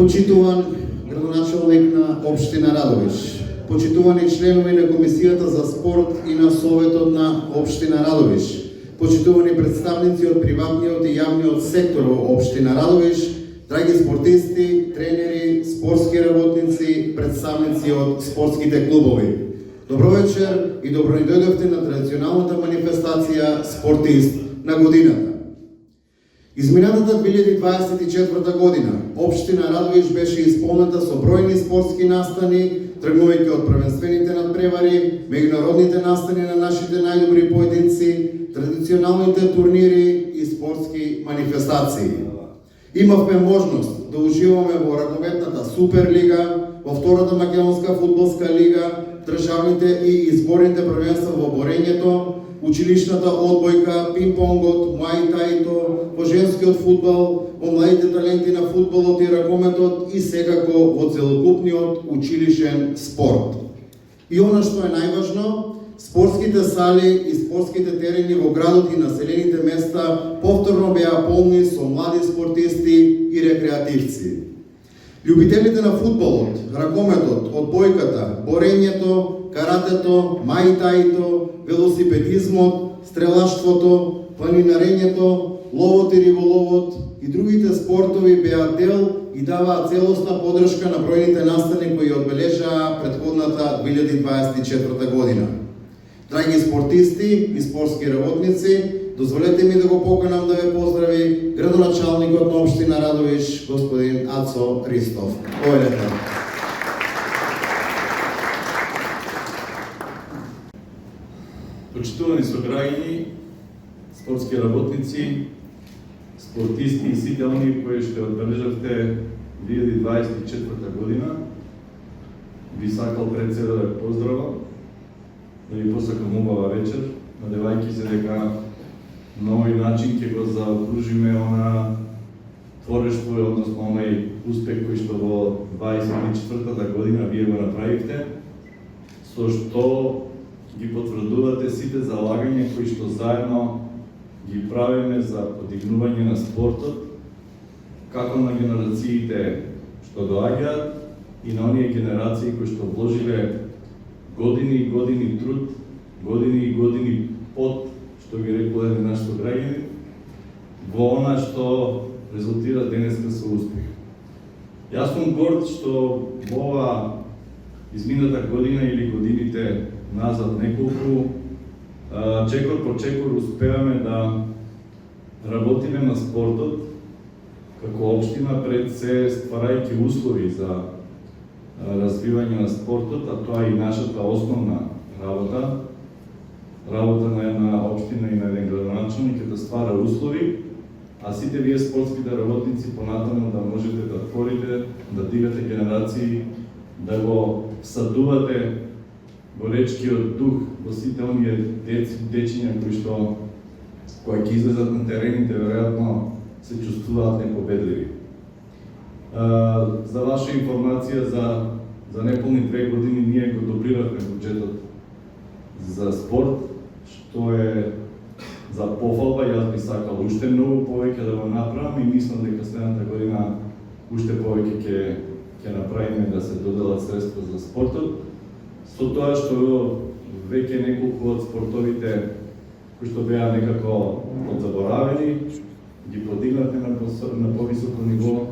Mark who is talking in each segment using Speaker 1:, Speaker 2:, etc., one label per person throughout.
Speaker 1: Почитуван градоначалник на општина Радовиш, почитувани членови на Комисијата за спорт и на Советот на општина Радовиш, почитувани представници од приватниот и јавниот сектор во општина Радовиш, драги спортисти, тренери, спортски работници, представници од спортските клубови. Добро вечер и добро ни дојдовте на традиционалната манифестација Спортист на годината. Изминатата 2024 година општина Радовиш беше исполнета со бројни спортски настани, тргнувајќи од првенствените надпревари, меѓународните настани на нашите најдобри поединци, традиционалните турнири и спортски манифестации. Имавме можност да уживаме во раковетната Суперлига, во втората македонска фудбалска лига, државните и изборните првенства во борењето, училишната одбојка, пинг-понгот, муај-тајто, во женскиот фудбал, во младите таленти на фудбалот и ракометот и секако во целокупниот училишен спорт. И она што е најважно, спортските сали и спортските терени во градот и населените места повторно беа полни со млади спортисти и рекреативци. Љубителите на фудбалот, ракометот, одбојката, борењето, каратето, мај-тајто, велосипедизмот, стрелаштвото, планинарењето, ловот и риболовот и другите спортови беа дел и даваа целосна подршка на бројните настани кои одбележаа претходната 2024 година. Драги спортисти и спортски работници, дозволете ми да го поканам да ве поздрави градоначалникот на општина Радовиш, господин Ацо Ристов. Дојдете.
Speaker 2: Почитувани сограѓани, спортски работници, спортисти и сите оние кои што одбележавте 2024 година, би сакал пред себе да поздравам, да ви посакам убава вечер, надевајќи се дека на овој начин ќе го заокружиме она творештво, односно онај успех кој што во 24 година вие го направивте, со што ги потврдувате сите залагања кои што заедно ги правиме за подигнување на спортот, како на генерациите што доаѓаат и на оние генерации кои што вложиле години и години труд, години и години пот, што ги рекол еден наш сограѓанин, во она што резултира денеска со успех. Јас сум горд што во ова измината година или годините назад неколку, чекор по чекор успеваме да работиме на спортот како општина, пред се стварајќи услови за развивање на спортот, а тоа е и нашата основна работа на една општина и на еден градоначалник е да ствара услови, а сите вие спортските работници понатаму да можете да творите, да дигате генерации, да го всадувате горечкиот дух во сите оние дечиња кои што кога ќе излезат на терените веројатно се чувствуваат непобедливи. За ваша информација, за неполни 2 години ние го дублиравме буџетот за спорт, што е за пофалба. Јас би сакал уште многу повеќе да го направам и мислам дека следната година уште повеќе ќе направиме да се доделат средства за спортот. Со тоа што веќе неколку од спортовите кои што беа некако подзаборавени, ги подигнате на повисоко ниво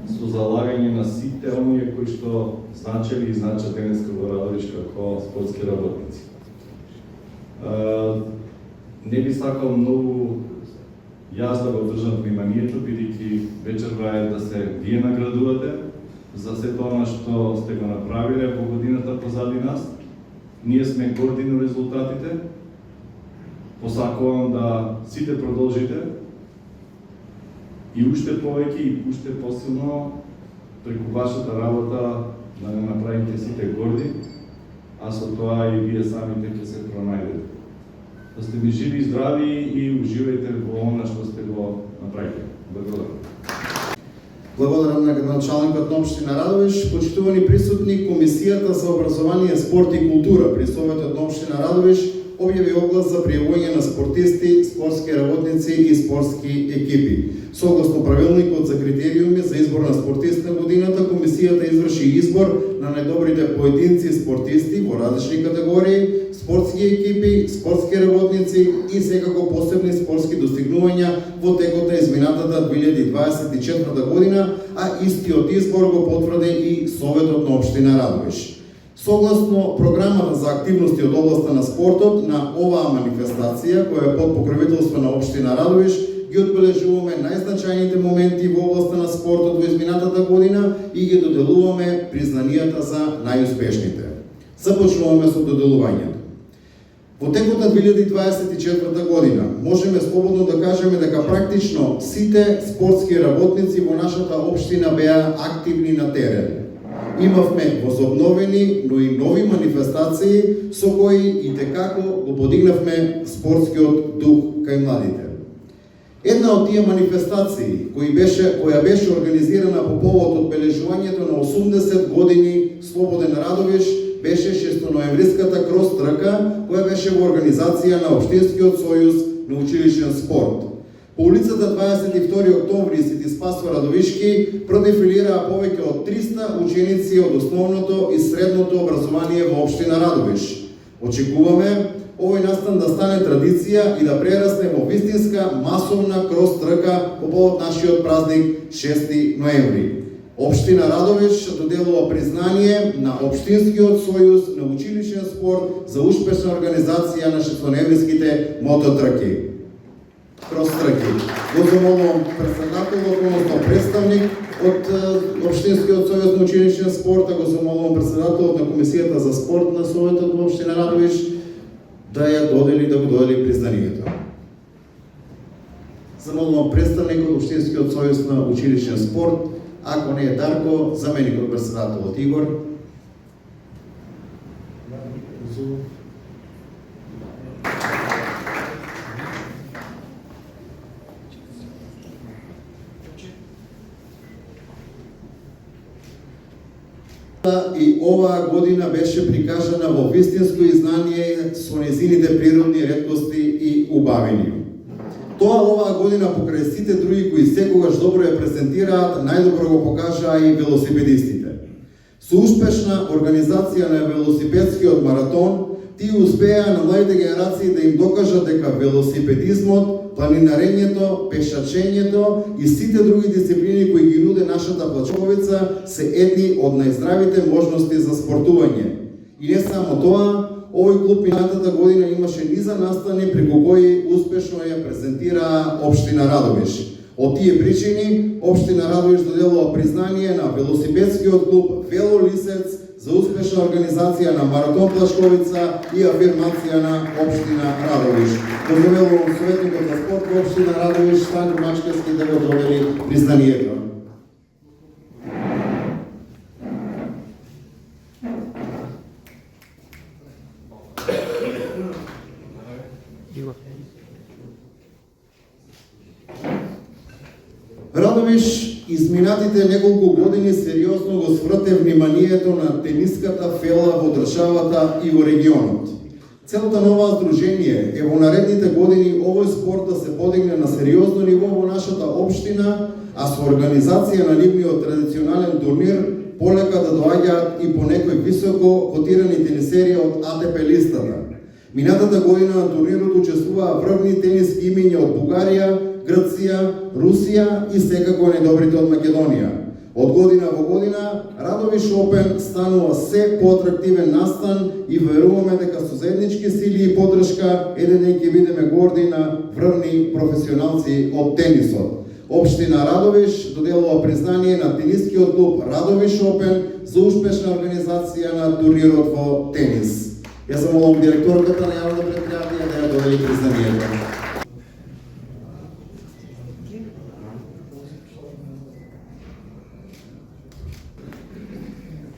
Speaker 2: со залагање на сите оние кои што значели и значат денеска во Радовиш како спортски работници. Не би сакал многу јас да го држам вниманието, бидејќи вечерва е да се вие наградувате за сето она што сте го направиле во годината позади нас. Ние сме горди на резултатите. Посакувам да сите продолжите и уште повеќе и уште посилно преку вашата работа да не направите сите горди, а со тоа и вие самите ќе се пронајдете. Да сте ми живи и здрави и уживајте во она што сте го направите. Благодарам.
Speaker 1: Благодарам на градоначалникот на општина Радовиш, почитувани присутни, Комисијата за образование, спорт и култура при Советот на општина Радовиш објави оглас за пријавување на спортисти, спортски работници и спортски екипи. Согласно правилникот за критериуми за избор на спортист на годината, комисијата изврши избор на најдобрите поединци спортисти во различни категории, спортски екипи, спортски работници и секако посебни спортски достигнувања во текот на изминатата 2024 година, а истиот избор го потврди и Советот на општина Радовиш. Согласно програмата за активности од областа на спортот на оваа манифестација, која е под покровителство на општина Радовиш, ги одбележуваме најзначајните моменти во областа на спортот во изминатата година и ги доделуваме признанијата за најуспешните. Започнуваме со доделувањето. Во текот на 2024 година можеме слободно да кажеме дека практично сите спортски работници во нашата општина беа активни на терен. Имавме возобновени, но и нови манифестации со кои и текако го подигнавме спортскиот дух кај младите. Една од тие манифестации која беше организирана по повод одбележувањето на 80 години Слободен Радовиш беше 6-ноемвриската крос трка, која беше во организација на Општинскиот сојуз на училишен спорт. По улицата 22 октомври Свети Спасо Радовишки продефилираа повеќе од 300 ученици од основното и средното образование во општина Радовиш. Очекуваме овој настан да стане традиција и да прерасне во вистинска масовна крос трка по повод нашиот празник 6 ноември. Општина Радовиш доделува признание на Општинскиот сојуз на училишен спорт за успешна организација на 6-ноемвриските мототрки. Крос трки. Го замолувам председателот, односно представник од Општинскиот сојуз на училишен спорт, а го замолувам председателот на комисијата за спорт на Советот во општина Радовиш да го додели признанието. Замолувам представник од Општинскиот сојуз на училишен спорт, ако не е Дарко, заменик од председателот Игор. И оваа година беше прикажана во вистинско издание со незините природни реткости и убавини. Тоа оваа година покрај сите други кои секогаш добро ја презентираат, најдобро го покажаа и велосипедистите. Со успешна организација на велосипедскиот маратон, тие успеа на младите генерации да им докажат дека велосипедизмот, планинарењето, пешачењето и сите други дисциплини кои ги нуде нашата плачковица се едни од најздравите можности за спортување. И не само тоа, овој клуб минатата година имаше низа настани преку кои успешно ја презентираа општина Радовиш. Од тие причини, општина Радовиш доделува признание на велосипедскиот клуб Велолисец за успешна организација на маратон Плашковица и афирмација на општина Радовиш. Поздравувам советникот за спорт во општина Радовиш, Станко Мачкевски, да го додели признанието. Радовиш изминатите неколку години сериозно го сврте вниманието на тениската фела во државата и во регионот. Целта на ова здружение е во наредните години овој спорт да се подигне на сериозно ниво во нашата општина, а со организација на нивниот традиционален турнир полека да доаѓаат и по некои високо котирани тенисери од АТП листата. Минатата година на турнирот учествуваа врвни тениски имиња од Бугарија, Грција, Русија и секако најдобрите од Македонија. Од година во година Радовиш Опен станува се поатрактивен настан и веруваме дека со заеднички сили и поддршка еден ден ќе бидеме горди на врвни професионалци од тенисот. Општина Радовиш доделува признание на тенискиот клуб Радовиш Опен за успешна организација на турнирот во тенис. Јас замолувам директорката на јавното предпријатие да ја додели признанието.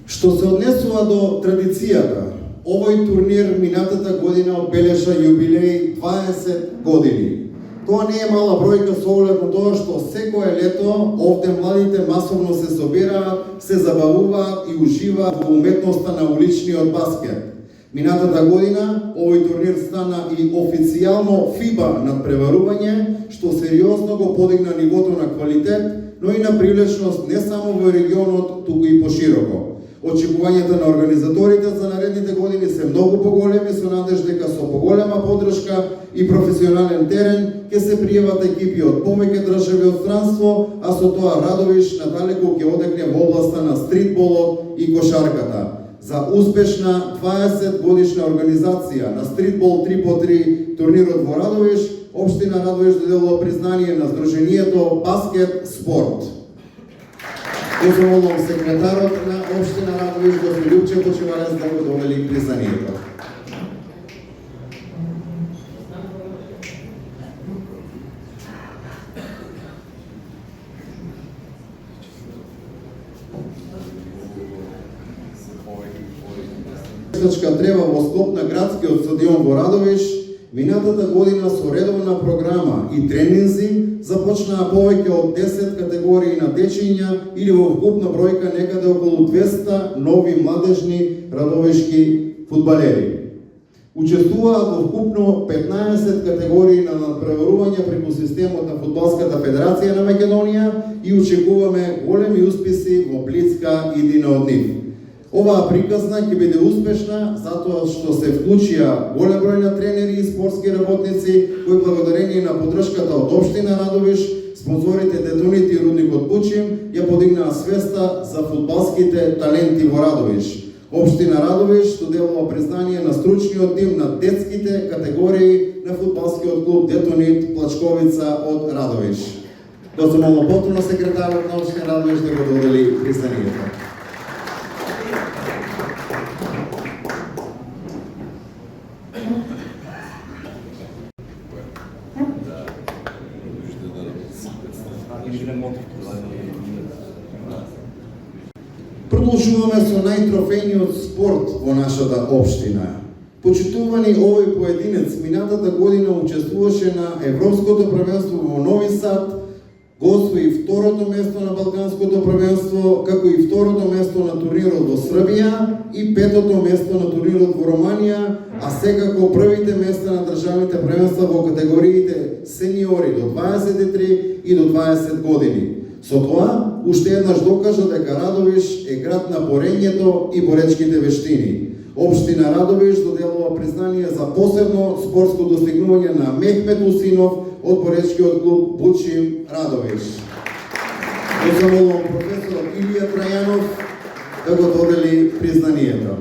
Speaker 1: Што се однесува до традицијата, овој турнир минатата година одбележа јубилеј 20 години. Тоа не е мала бројка со оглед на тоа што секое лето овде младите масовно се собираат, се забавуваат и уживаат во уметноста на уличниот баскет. Минатата година овој турнир стана и официјално FIBA надпреварување, што сериозно го подигна нивото на квалитет но и на привлечност не само во регионот, туку и пошироко. Очекувањата на организаторите за наредните години се многу поголеми, со надеж дека со поголема поддршка и професионален терен ќе се пријават екипи од повеќе држави од странство, а со тоа Радовиш надалеку ќе одекне во областа на стритболот и кошарката. За успешна 20 годишна организација на стритбол 3x3 турнирот во Радовиш, Општина Радовиш доделува признание на Сдруженијето Баскет Спорт. Позоволам секретарот на Општина Радовиш, господин Љупче Почивалец, да го довели признанието. Трева во склоп на градскиот стадион во Радовиш, минатата година со редовна програма и тренинзи започнаа повеќе од 10 категории на дечиња или во вкупна бројка некаде околу 200 нови младежни радовишки фудбалери. Учествуваат во вкупно 15 категории на надпреварување преку системот на Фудбалската федерација на Македонија и очекуваме големи успеси во Блицка иднина од нив. Оваа приказна ќе биде успешна затоа што се вклучија голем број на тренери и спортски работници кои благодарение на поддршката од Општина Радовиш, спонзорите Детонит и Рудникот Бучим ја подигнаа свеста за фудбалските таленти во Радовиш. Општина Радовиш доделува признание на стручниот тим на детските категории на фудбалскиот клуб Детонит Плачковица од Радовиш. Дозволам повторно секретарот на Општина Радовиш да го додели признанието. Продолжуваме со најтрофејниот спорт во нашата општина. Почитувани овој поединец минатата година учествуваше на Европското првенство во Нови Сад, го освои второто место на Балканското првенство, како и второто место на турнирот во Србија и петото место на турнирот во Романија, а секако првите места на државните првенства во категориите сениори до 23 и до 20 години. Со тоа, уште еднаш докажа дека Радовиш е град на борењето и боречките вештини. Општина Радовиш доделува признание за посебно спортско достигнување на Мехмет Усинов од боречкиот клуб Бучим Радовиш. Позамолувам професор Илија Трајанов да го додели признанието.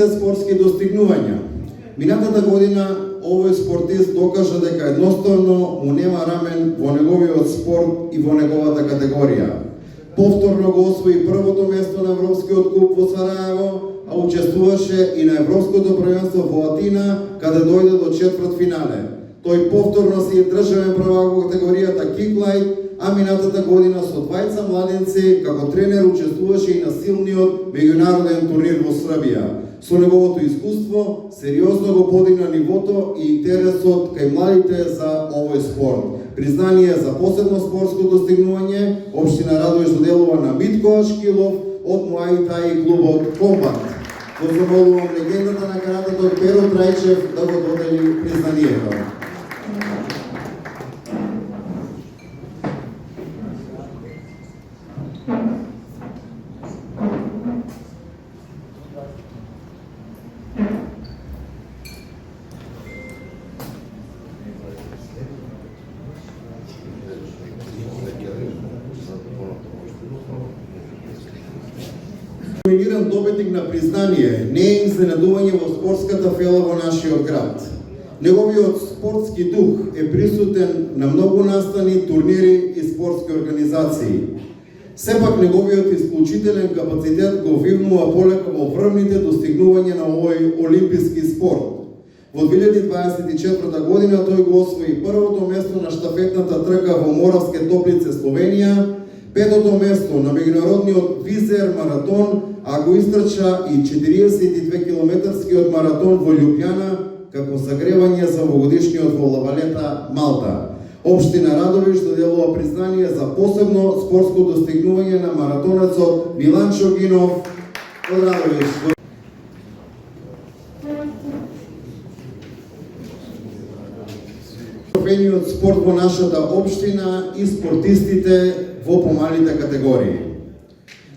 Speaker 1: Спортски достигнувања. Минатата година овој спортист докажа дека едноставно му нема рамен во неговиот спорт и во неговата категорија. Повторно го освои првото место на Европскиот куп во Сараево, а учествуваше и на Европското првенство во Атина, каде дојде до четвртфинале. Тој повторно си е државен prvак во категоријата Киклайт, а минатата година со двајца младенци како тренер учествуваше и на силниот меѓународен турнир во Србија. Со неговото искуство, сериозно го подигна нивото и интересот кај младите за овој спорт. Признание за посебно спортско достигнување, Општина Радовиш доделува на Митко Ашкилов од Муај Тај клубот Комбат. Позамолувам легендата на каратето Перо Трајчев да го додели признанието. Номиниран добитник на признание не е изненадување во спортската фела во нашиот град. Неговиот спортски дух е присутен на многу настани, турнири и спортски организации. Сепак неговиот исклучителен капацитет го вивнува полека во врвните достигнувања на овој олимписки спорт. Во 2024 година тој го освои првото место на штафетната трка во Моравске Топлице, Словенија, петото место на меѓународниот Визер маратон, а го истрча и 42 километарскиот маратон во Љубљана како загревање за овогодишниот во Лавалета, Малта. Општина Радовиш доделува признание за посебно спортско достигнување на маратонецот Миланчо Гинов од Радовиш. Профениот спорт во нашата општина и спортистите во помалите категории.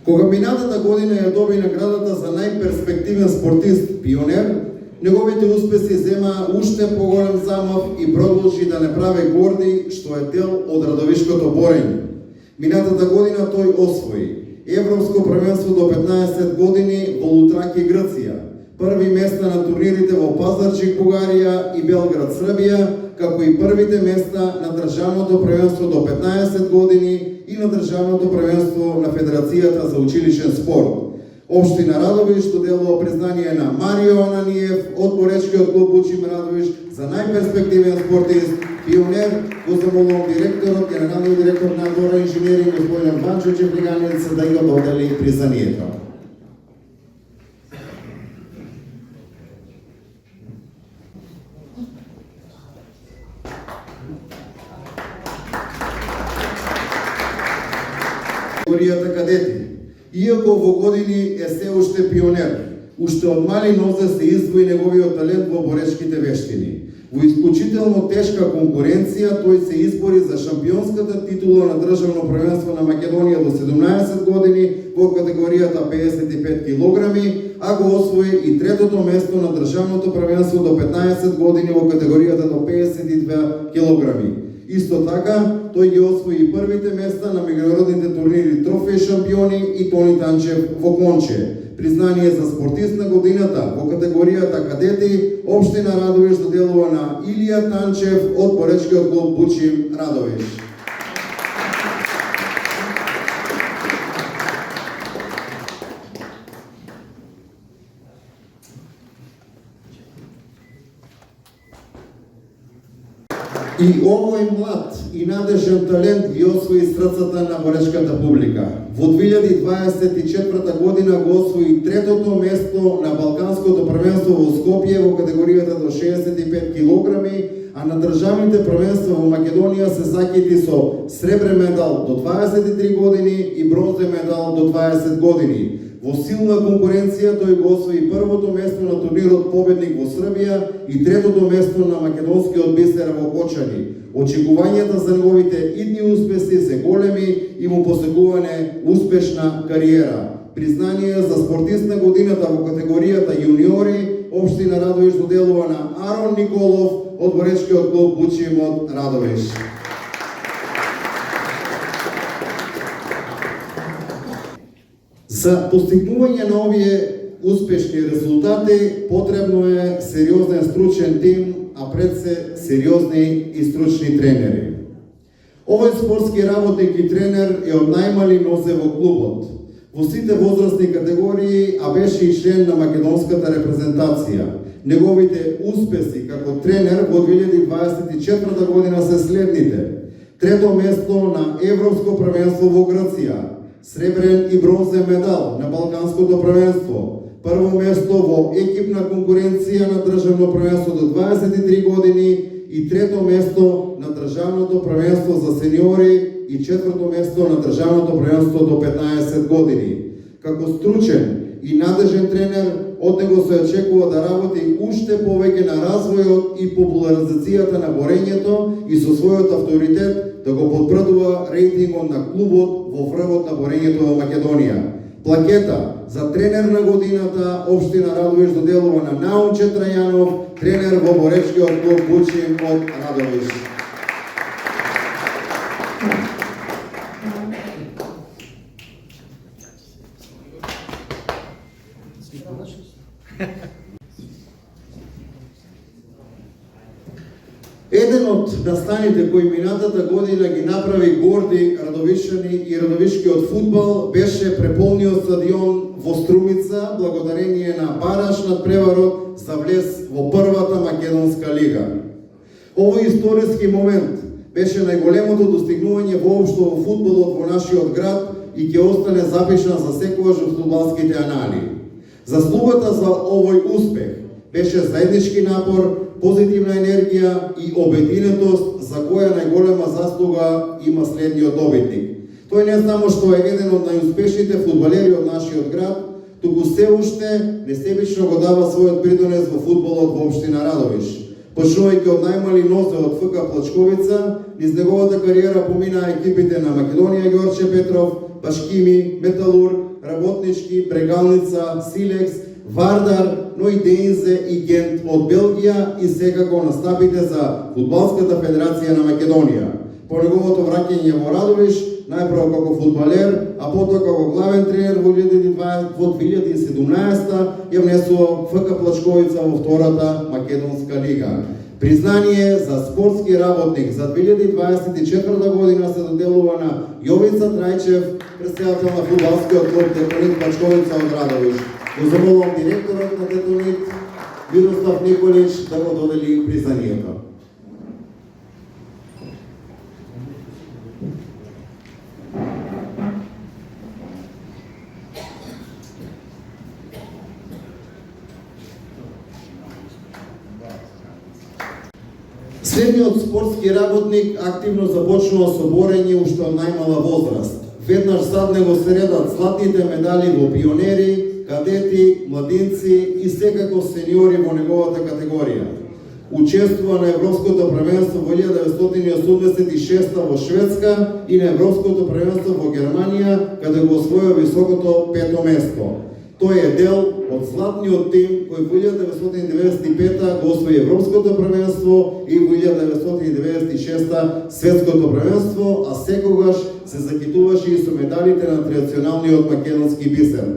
Speaker 1: Кога минатата година ја доби наградата за најперспективен спортист пионер, неговите успеси зема уште поголем замав и продолжи да не прави горди што е дел од радовишкото борење. Минатата година тој освои Европско првенство до 15 години во Лутраки, Грција, први места на турнирите во Пазарджик, Бугарија и Белград, Србија, како и првите места на државното првенство до 15 години и на државното првенство на Федерацијата за училишен спорт. Општина Радовиш доделува признание на Марио Ананиев од Поречкиот клуб Бучим Радовиш за најперспективен спортист, пионер. Го замолувам директорот, генералниот директор на Дора инженеринг, господин Ванчо Чефлиганец, да го додели признанието. Категоријата кадети. Иако во години е се уште пионер, уште од мали нозе се издвои неговиот талент во борешките вештини. Во исклучително тешка конкуренција тој се избори за шампионската титула на државно првенство на Македонија до 17 години во категоријата 55 килограми, а го освои и третото место на државното првенство до 15 години во категоријата до 52 килограми. Исто така, тој ги освои и првите места на меѓународните турнири Трофеј шампиони и Тони Танчев во Конче. Признание за спортист на годината во категоријата кадети, Општина Радовиш доделува на Илија Танчев од Поречкиот клуб Бучим Радовиш. И овој млад и надежен талент ги освои срцата на борешката публика. Во 2024 година го освои третото место на Балканското првенство во Скопје во категоријата до 65 килограми, а на државните првенства во Македонија се закити со сребрен медал до 23 години и бронзен медал до 20 години. Во силна конкуренција тој го освои првото место на турнирот Победник во Србија и третото место на македонскиот бисер во Кочани. Очекувањата за неговите идни успеси се големи и му посекуване успешна кариера. Признание за спортист на годината во категоријата јуниори, Општина Радовиш доделува на Арон Николов од Борешкиот клуб Бучим од Радовиш. За постигнување на овие успешни резултати потребно е сериозен стручен тим, а пред се сериозни и стручни тренери. Овој спортски работник и тренер е од најмали нозе во клубот, во сите возрастни категории, а беше и член на македонската репрезентација. Неговите успеси како тренер во 2024 година се следните: трето место на Европско првенство во Грција, сребрен и бронзен медал на Балканското првенство, прво место во екипна конкуренција на државно првенство до 23 години и трето место на државното првенство за сениори и четврто место на државното првенство до 15 години. Како стручен и надежен тренер, од него се очекува да работи уште повеќе на развојот и популаризацијата на борењето и со својот авторитет да го потврдува рейтингот на клубот во врвот на борењето во Македонија. Плакета за тренер на годината Општина Радовиш доделува на Наунче Трајанов, тренер во Борешкиот клуб Бучим од Радовиш. Еден од настаните кои минатата година ги направи горди радовишани и радовишкиот фудбал беше преполниот стадион во Струмица благодарение на бараш над преварот за влез во првата македонска лига. Овој историски момент беше најголемото достигнување воопшто во фудбалот во нашиот град и ќе остане запишан за секогаш во фудбалските анали. Заслугата за овој успех беше заеднички напор, позитивна енергија и обединетост за која најголема заслуга има следниот добитник. Тој не само што е еден од најуспешните фудбалери од нашиот град, туку се уште несебично го дава својот придонес во фудбалот во општина Радовиш. Почнувајќи од најмали нозе од ФК Плачковица, низ неговата кариера поминаа екипите на Македонија Ѓорче Петров, Башкими, Металур, Работнички, Брегалница, Силекс, Вардар, но и Дейнзе и Гент од Белгија и секако настапите за Фудбалската федерација на Македонија. По неговото враќање во Радовиш, најпрво како фудбалер, а потоа како главен тренер во 2017 ја внесува ФК Плачковица во втората македонска лига. Признание за спортски работник за 2024 година се доделува на Јовица Трајчев, претседател на фудбалскиот клуб Детонит Плачковица од Радовиш. Го замолувам директорот на Детонит, Мирослав Николич, да го додели признанието. Следниот спортски работник активно започнува со борење уште од најмала возраст. Веднаш зад него се редат златните медали во пионери, кадети, младинци и секако сениори во неговата категорија. Учествува на Европското првенство во 1986 во Шведска и на Европското првенство во Германија, каде го освоил високото 5-то место. Тој е дел од златниот тим кој во 1995 го освои Европското првенство и во 1996 Светското првенство, а секогаш се закитуваше и со медалите на традиционалниот македонски бисер.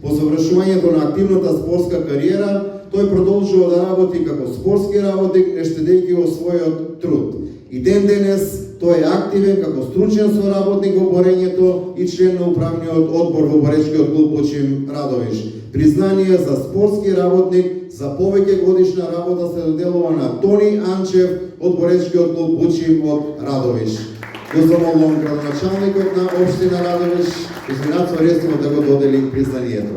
Speaker 1: По завршувањето на активната спортска кариера, тој продолжува да работи како спортски работник, не штедејќи во својот труд. И ден денес тој е активен како стручен соработник во борењето и член на управниот одбор во боречкиот клуб Бучим Радовиш. Признание за спортски работник за повеќе годишна работа се доделува на Тони Анчев од боречкиот клуб Бучим од Радовиш. Го замолувам градоначалникот на општина Радовиш, Изминацо Ресимо, да го додели признанието.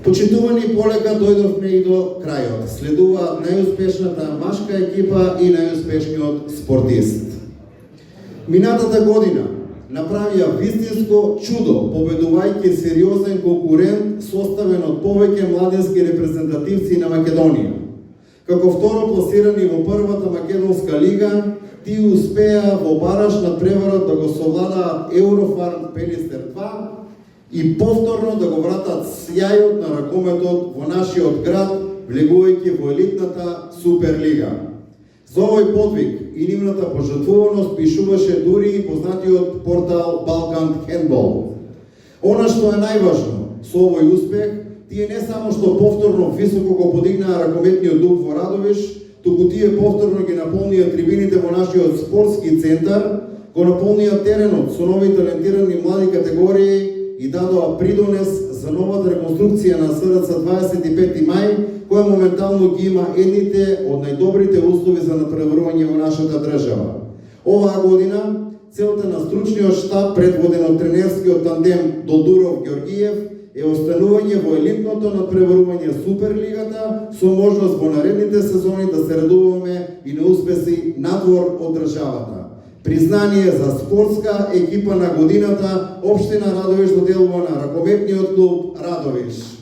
Speaker 1: Почитувани, полека дојдовме и до крајот. Следуваат најуспешната машка екипа и најуспешниот спортист. Минатата година направија вистинско чудо, победувајќи сериозен конкурент составен од повеќе младински репрезентативци на Македонија. Како второ пласирани во првата македонска лига, тие успеа во бараж над преварот да го совладаат Еврофарм Пелистер 2 и повторно да го вратат сјајот на ракометот во нашиот град, влегувајќи во елитната Суперлига. За овој подвиг и нивната пожртвуваност пишуваше дури и познатиот портал Balkan Handball. Она што е најважно со овој успех, тие не само што повторно високо го подигнаа ракометниот дух во Радовиш, туку тие повторно ги наполнија трибините во нашиот спортски центар, го наполнија теренот со нови талентирани млади категории и дадоа придонес за новата реконструкција на СРЦ 25 мај, која моментално ги има едните од најдобрите услови за натпреварување во нашата држава. Оваа година, целта на стручниот штаб, предводен од тренерскиот тандем Долдуров-Ѓоргиев, е останување во елитното натпреварување Суперлигата, со можност во наредните сезони да се радуваме и на успеси надвор од државата. Признание за спортска екипа на годината, општина Радовиш доделува на ракометниот клуб Радовиш.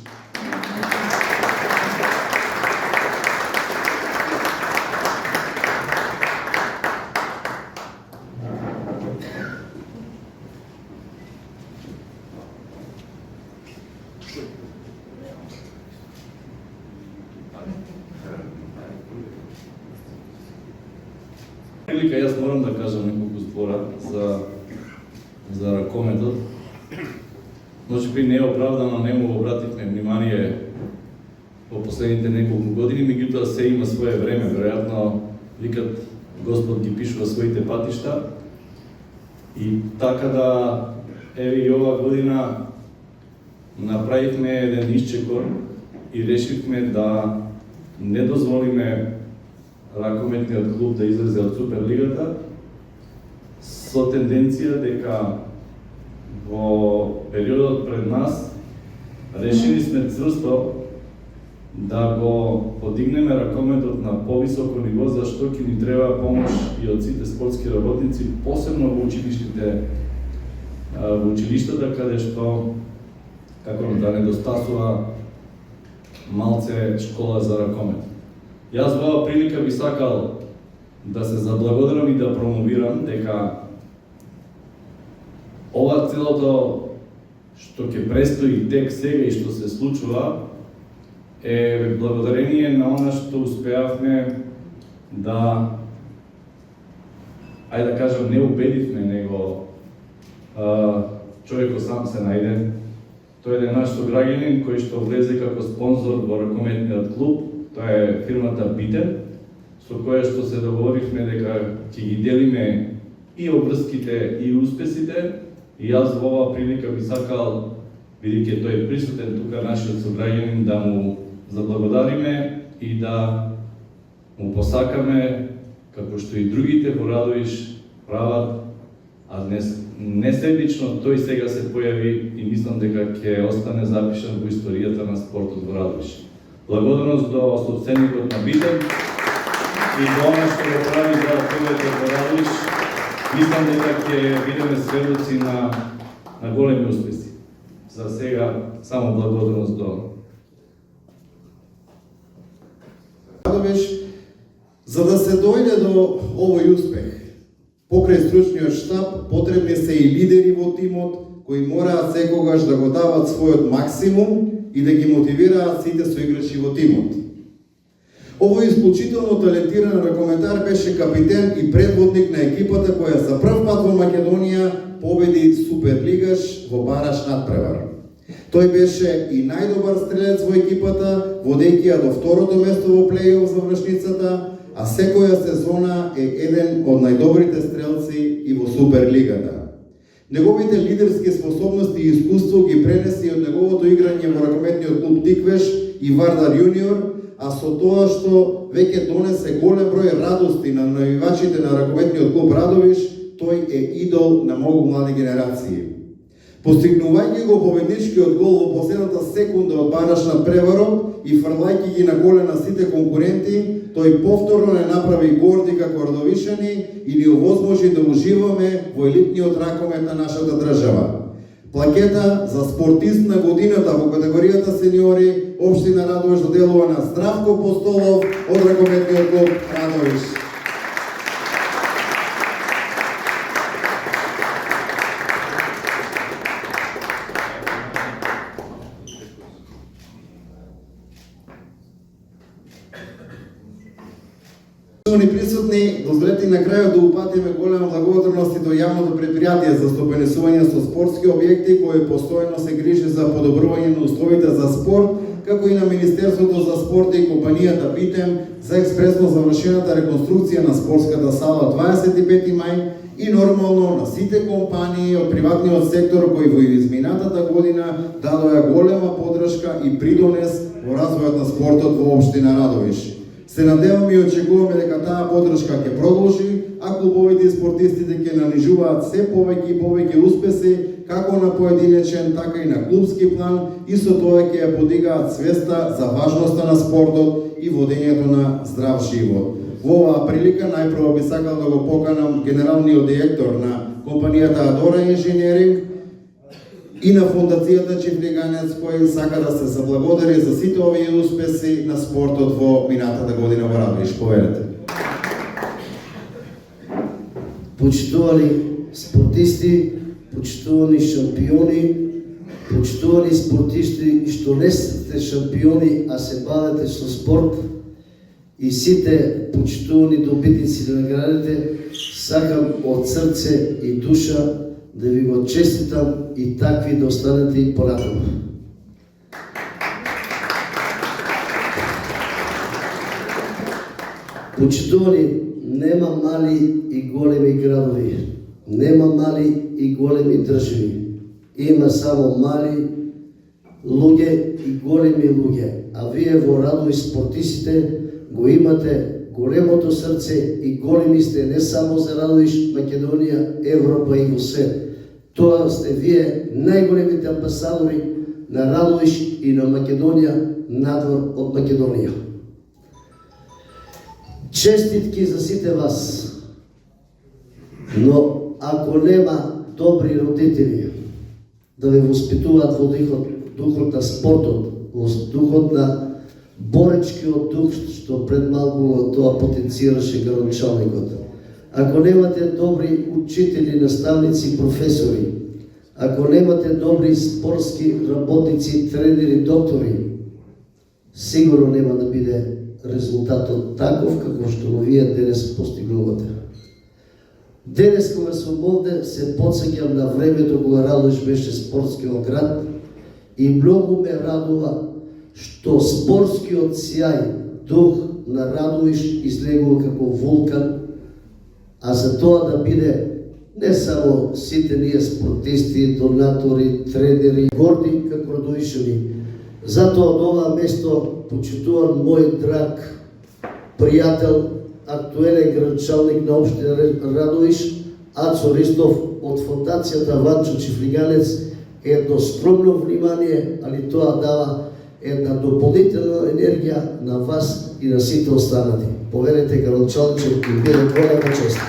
Speaker 2: Прилика, јас морам да кажам неколку збора за ракометот. Може би не е оправдано, не му обративме внимание во последните неколку години, меѓутоа се има свое време, веројатно викат Господ ги пишува своите патишта. И така да, еве и оваа година направивме еден исчекор и решивме да не дозволиме ракометниот клуб да излезе од Суперлигата, со тенденција дека во периодот пред нас решили сме цврсто да го подигнеме ракометот на повисоко ниво, зашто ќе ни треба помош и од сите спортски работници, посебно во училиштата, каде што како да недостасува малце школа за ракомет. Јас во оваа прилика би сакал да се заблагодарам и да промовирам дека ова целото што ќе престои тек сега и што се случува е благодарение на она што успеавме да, ајде да кажам, не убедивме, него човекот сам се најде. Тој е еден наш сограѓанин кој што влезе како спонзор во ракометниот клуб, тоа е фирмата Битен, со која што се договоривме дека ќе ги делиме и обврските и успесите, и јас во оваа прилика би сакал, бидејќи тој е присутен тука нашиот сограѓанин, да му заблагодариме и да му посакаме, како што и другите во Радовиш прават, а несебично тој сега се појави и мислам дека ќе остане запишан во историјата на спортот во Радовиш. Благодарност до собственикот на Битен и до она што го прави за ракометот во Радовиш. Мислам дека ќе бидеме сведоци на големи успеси. За сега само благодарност до
Speaker 1: Радовиш. За да се дојде до овој успех, покрај стручниот штаб, потребни се и лидери во тимот, кои мораат секогаш да го дават својот максимум и да ги мотивираат сите соиграчи во тимот. Овој исклучително талентиран ракометар беше капитен и предводник на екипата која за прв пат во Македонија победи Суперлигаш во бараш надпревар. Тој беше и најдобар стрелец во екипата, водејќи ја до второто место во плејоф за вршницата, а секоја сезона е еден од најдобрите стрелци и во Суперлигата. Неговите лидерски способности и искуство ги пренеси од неговото играње во ракометниот клуб Тиквеш и Вардар Јуниор, а со тоа што веќе донесе голем број радости на навивачите на ракометниот клуб Радовиш, тој е идол на многу млади генерации. Постигнувајќи го победничкиот гол во последната секунда од бараш надпреварот и фрлајќи ги на колена сите конкуренти, тој повторно не направи горди како радовишани и ни овозможи да уживаме во елитниот ракомет на нашата држава. Плакета за спортист на годината во категоријата сениори општина Радовиш доделува на Здравко Постолов од ракометниот клуб Радовиш. Присутни, дозволете на крајот да упатиме голема благодарност и до јавното предпријатие за стопанисување со спортски објекти кој постојано се грижи за подобрување на условите за спорт, како и на Министерството за спорт и компанијата Битен за експресно завршената реконструкција на спортската сала 25 мај и нормално на сите компании од приватниот сектор кои во изминатата година дадоа голема поддршка и придонес во развојот на спортот во општина Радовиш. Се надеваме и очекуваме дека таа поддршка ќе продолжи, а клубовите и спортистите ќе нанижуваат се повеќе и повеќе успеси, како на поединечен, така и на клубски план, и со тоа ќе ја подигаат свеста за важноста на спортот и водењето на здрав живот. Во оваа прилика најпрво би сакал да го поканам генералниот директор на компанијата Адора Инженеринг и на фондацијата Чифлиганец, кој сака да се заблагодари за сите овие успеси на спортот во минатата година во Радовиш. Повелете.
Speaker 3: Почитувани спортисти, почитувани шампиони, почитувани спортисти што не сте шампиони, а се бавите со спорт, и сите почитувани добитници на наградите, сакам од срце и душа да ви го честитам и такви да останете и понатаму. Почитувани, нема мали и големи градови, нема мали и големи држави. Има само мали луѓе и големи луѓе, а вие во Радовиш спортистите го имате големото срце и големи сте не само за Радовиш, Македонија, Европа и во свет. Тоа сте вие најголемите амбасадори на Радовиш и на Македонија надвор од Македонија. Честитки за сите вас. Но ако нема добри родители да ве воспитуваат во духот на спортот, во духот на боречкиот дух, што пред малку тоа потенцираше градоначалникот. Ако немате добри учители, наставници, професори, ако немате добри спортски работници, тренери, доктори, сигурно нема да биде резултатот таков како што вие денес постигнувате. Денес кога сум овде се потсеќам на времето кога Радовиш беше спортскиот град и многу ме радува што спортскиот сјај, дух на Радовиш излегува како вулкан, а за тоа да биде не само сите ние спортисти, донатори, тренери, горди како радовишани. Затоа од ова место почитувам мој драг пријател, актуелен градоначалник на општина Радовиш, Ацо Ристов од фондацијата Ванчо Чифлиганец, едно скромно внимание, али тоа дава една дополнителна енергија на вас и на сите останати. Поверете, градоначалник ќе биде голема чест.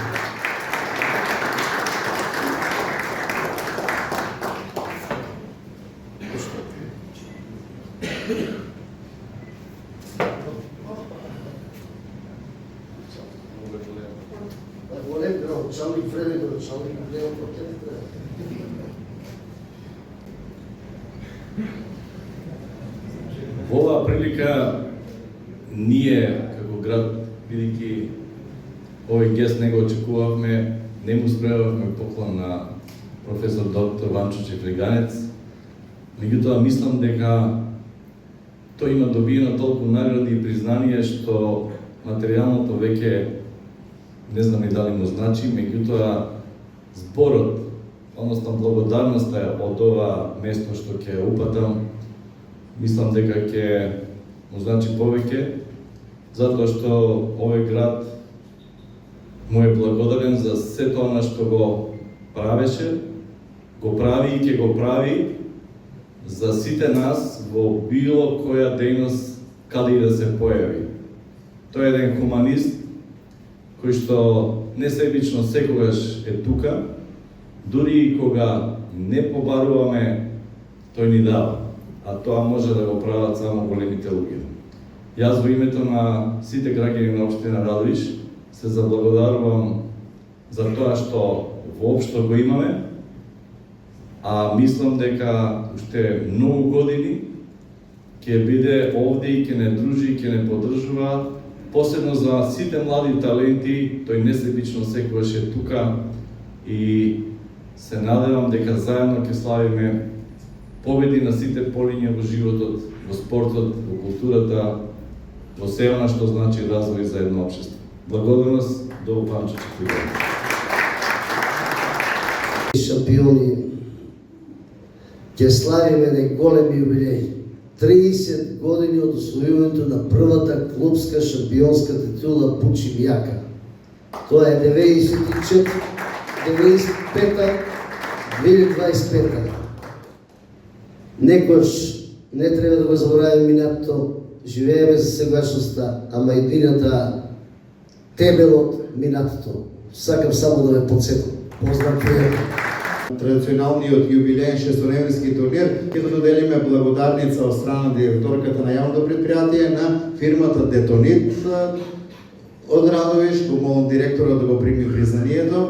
Speaker 3: Голем градоначалник, вреден градоначалник, голем пакет.
Speaker 2: Во оваа прилика ние како град, бидејќи овој гест не го очекувавме, не му спремавме поклон на професор доктор Ванчо Чифлиганец. Меѓутоа мислам дека тој има добиено толку награди и признание што материјалното веќе не знам и дали му значи, меѓутоа зборот, односно благодарноста од ова место што ќе упатам, мислам дека ќе му значи повеќе, затоа што овој град му е благодарен за сето она што го правеше, го прави и ќе го прави за сите нас во било која дејност каде и да се појави. Тој е еден хуманист кој што несебично секогаш е тука, дури и кога не побаруваме, тој ни дава, а тоа може да го прават само големите луѓе. Јас во името на сите граѓани на општина Радовиш се заблагодарувам за тоа што воопшто го имаме, а мислам дека уште многу години ќе биде овде и ќе не дружи и ќе не поддржува, посебно за сите млади таленти, тој несебично секогаш е тука и се надевам дека заедно ќе славиме победи на сите полиња во животот, во спортот, во културата, во се она што значи развој за едно општество. Благодарност до Ванчо Чифлиганец.
Speaker 3: Шампиони, ќе славиме еден голем јубилеј. 30 години од освојувањето на првата клубска шампионска титула Бучи Мјака. Тоа е 94, 95-та, 2025-та. Некош не треба да го забораваме минатото, живееме за сегашноста, ама едината темелот минатото. Сакам само да ве подсетам. Поздрав, пријатели.
Speaker 1: Традиционалниот јубилеен шестодневниски турнир ќе доделиме благодарница од страна на директорката на јавното предпријатие на фирмата Детонит од Радовиш, го молам директорот да го прими признанието.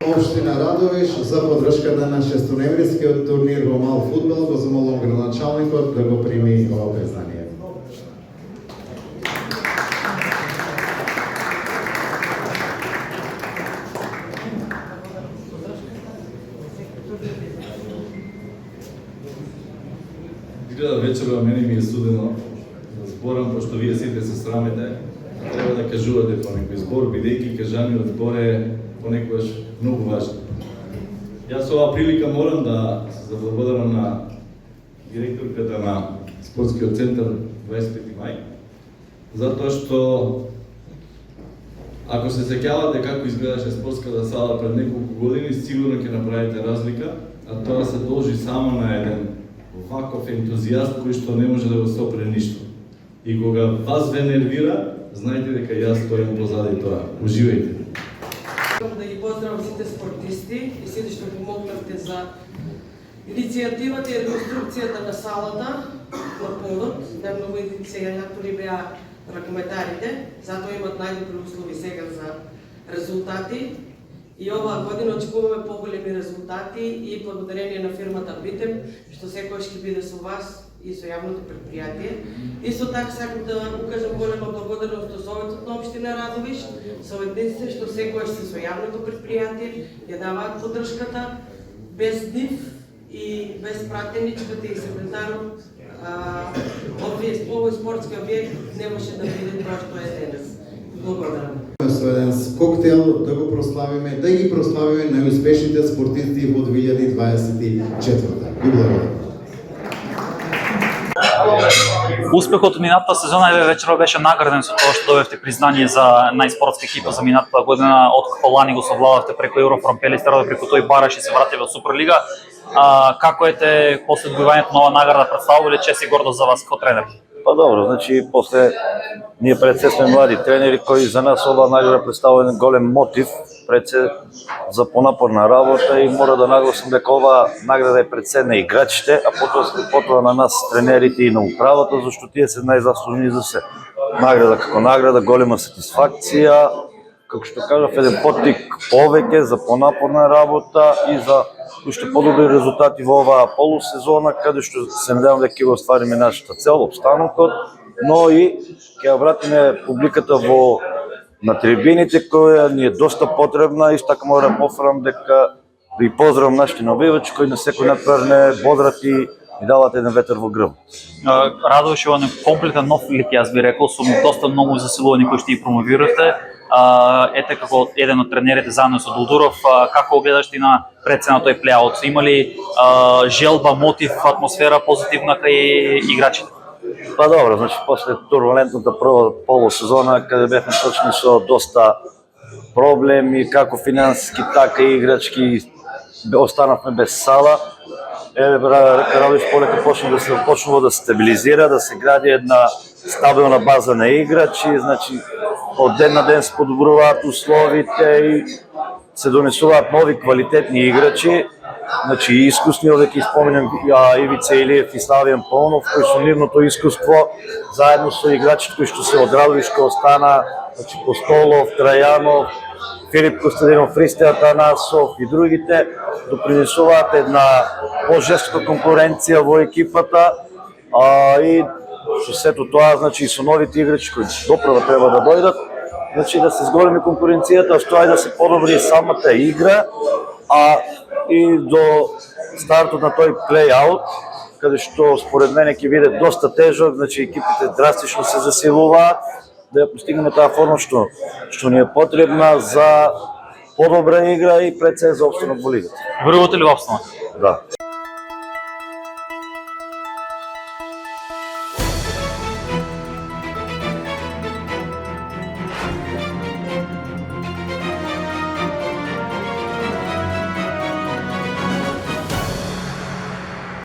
Speaker 1: Општина Радовиш за поддршката на шестодневнискиот турнир во мал фудбал го замолувам градоначалникот да го прими ова признание.
Speaker 2: Изгледа вечерва мене ми е судено зборам, пошто вие сите се срамите, треба да кажувате по некој збор, бидејќи кажаниот збор е понекогаш многу важен. Јас оваа прилика морам да се заблагодарам на директорката на спортскиот центар 25 мај, затоа што ако се сеќавате како изгледаше спортската сала пред неколку години, сигурно ќе направите разлика, а тоа се должи само на еден ваков ентузијаст кој што не може да го сопре ништо. И кога вас ве нервира, знаете дека јас стојам позади тоа. Уживајте.
Speaker 4: Да ги поздравам сите спортисти и сите што помогнавте за иницијативата и реконструкцијата на салата на подот. Најмногу иницијатори беа ракометарите, затоа имат најдобри услови сега за резултати. И оваа година очекуваме поголеми резултати и благодарение на фирмата Битем, што секојаш ќе биде со вас и со јавното предпријатие. Исто така сакам да укажам голема благодарност до Советот на општина Радовиш, советниците што секојаш се со јавното предпријатие, ја даваат поддршката. Без нив и без пратеничката и секретарот, овој спортски објект немаше да биде тоа што е денес. Благодарам.
Speaker 1: Со еден коктел да го прославиме, да ги прославиме најуспешните спортисти во 2024. Ви благодарам.
Speaker 5: Успехот од минатата сезона еве вечерва беше награден со тоа што добивте признание за најспортска екипа за минатата година, откако лани го совладавте преку Еврофрон Пелистерот, преку тој бараш и се врати во Суперлига. Како ете после добивањето на оваа награда, представува ли чест и гордост за вас како тренер?
Speaker 6: Па добро, значи после ние пред се сме млади тренери кои за нас ова награда представува еден голем мотив пред се за понапорна работа и мора да нагласам дека ова награда е пред се на играчите, а потоа на нас тренерите и на управата, зашто тие се најзаслужни за се. Награда како награда, голема сатисфакција, како што кажав, еден поттик повеќе за понапорна работа и за уште подобри резултати во оваа полусезона, каде што се надевам дека ќе го оствариме нашата цел, обстанокот, но и ќе ја вратиме публиката на трибините, која ни е доста потребна. Исто така мора да пофрам дека ви поздравам нашите навивачи кои на секој напред не бодрат и дават еден ветер во грб.
Speaker 5: Радовиш е комплетен нов лик, јас би рекол, со доста многу засилување кои што ги промовирате. Ете како еден од тренерите заедно со Дулдуров, како гледаш ти на предсена тој плеаут? Има ли желба, мотив, атмосфера позитивна кај играчите?
Speaker 6: Па добро, значи после турбулентната прва полусезона каде бевме точни со доста проблеми, како финансиски, така и играчки, останавме без сала. Радовиш полека почнува да се стабилизира, да се гради една стабилна база на играчи, значи од ден на ден се подобруваат условите и се донесуваат нови квалитетни играчи, значи и искусни, овде ќе споменам Ивица Илиев и Славијан Полнов, кои со нивното искуство, заедно со играчите кои што се од Радовиш кои остана, значи Постолов, Трајанов, Филип Костадинов, Христе Атанасов и другите, допринесуваат една по-жестока конкуренција во екипата и со сето тоа, значи и со новите играчи кои допрва треба да дојдат, значи да се зголеми конкуренцијата, што е да се подобри самата игра, и до стартот на тој плей-аут, каде што според мене ќе биде доста тежок, значи екипите драстично се засилуваат, да ја постигнеме таа форма што ни е потребна за подобра игра и пред се за опстанок во лигата.
Speaker 5: Верувате ли во опстанок?
Speaker 6: Да.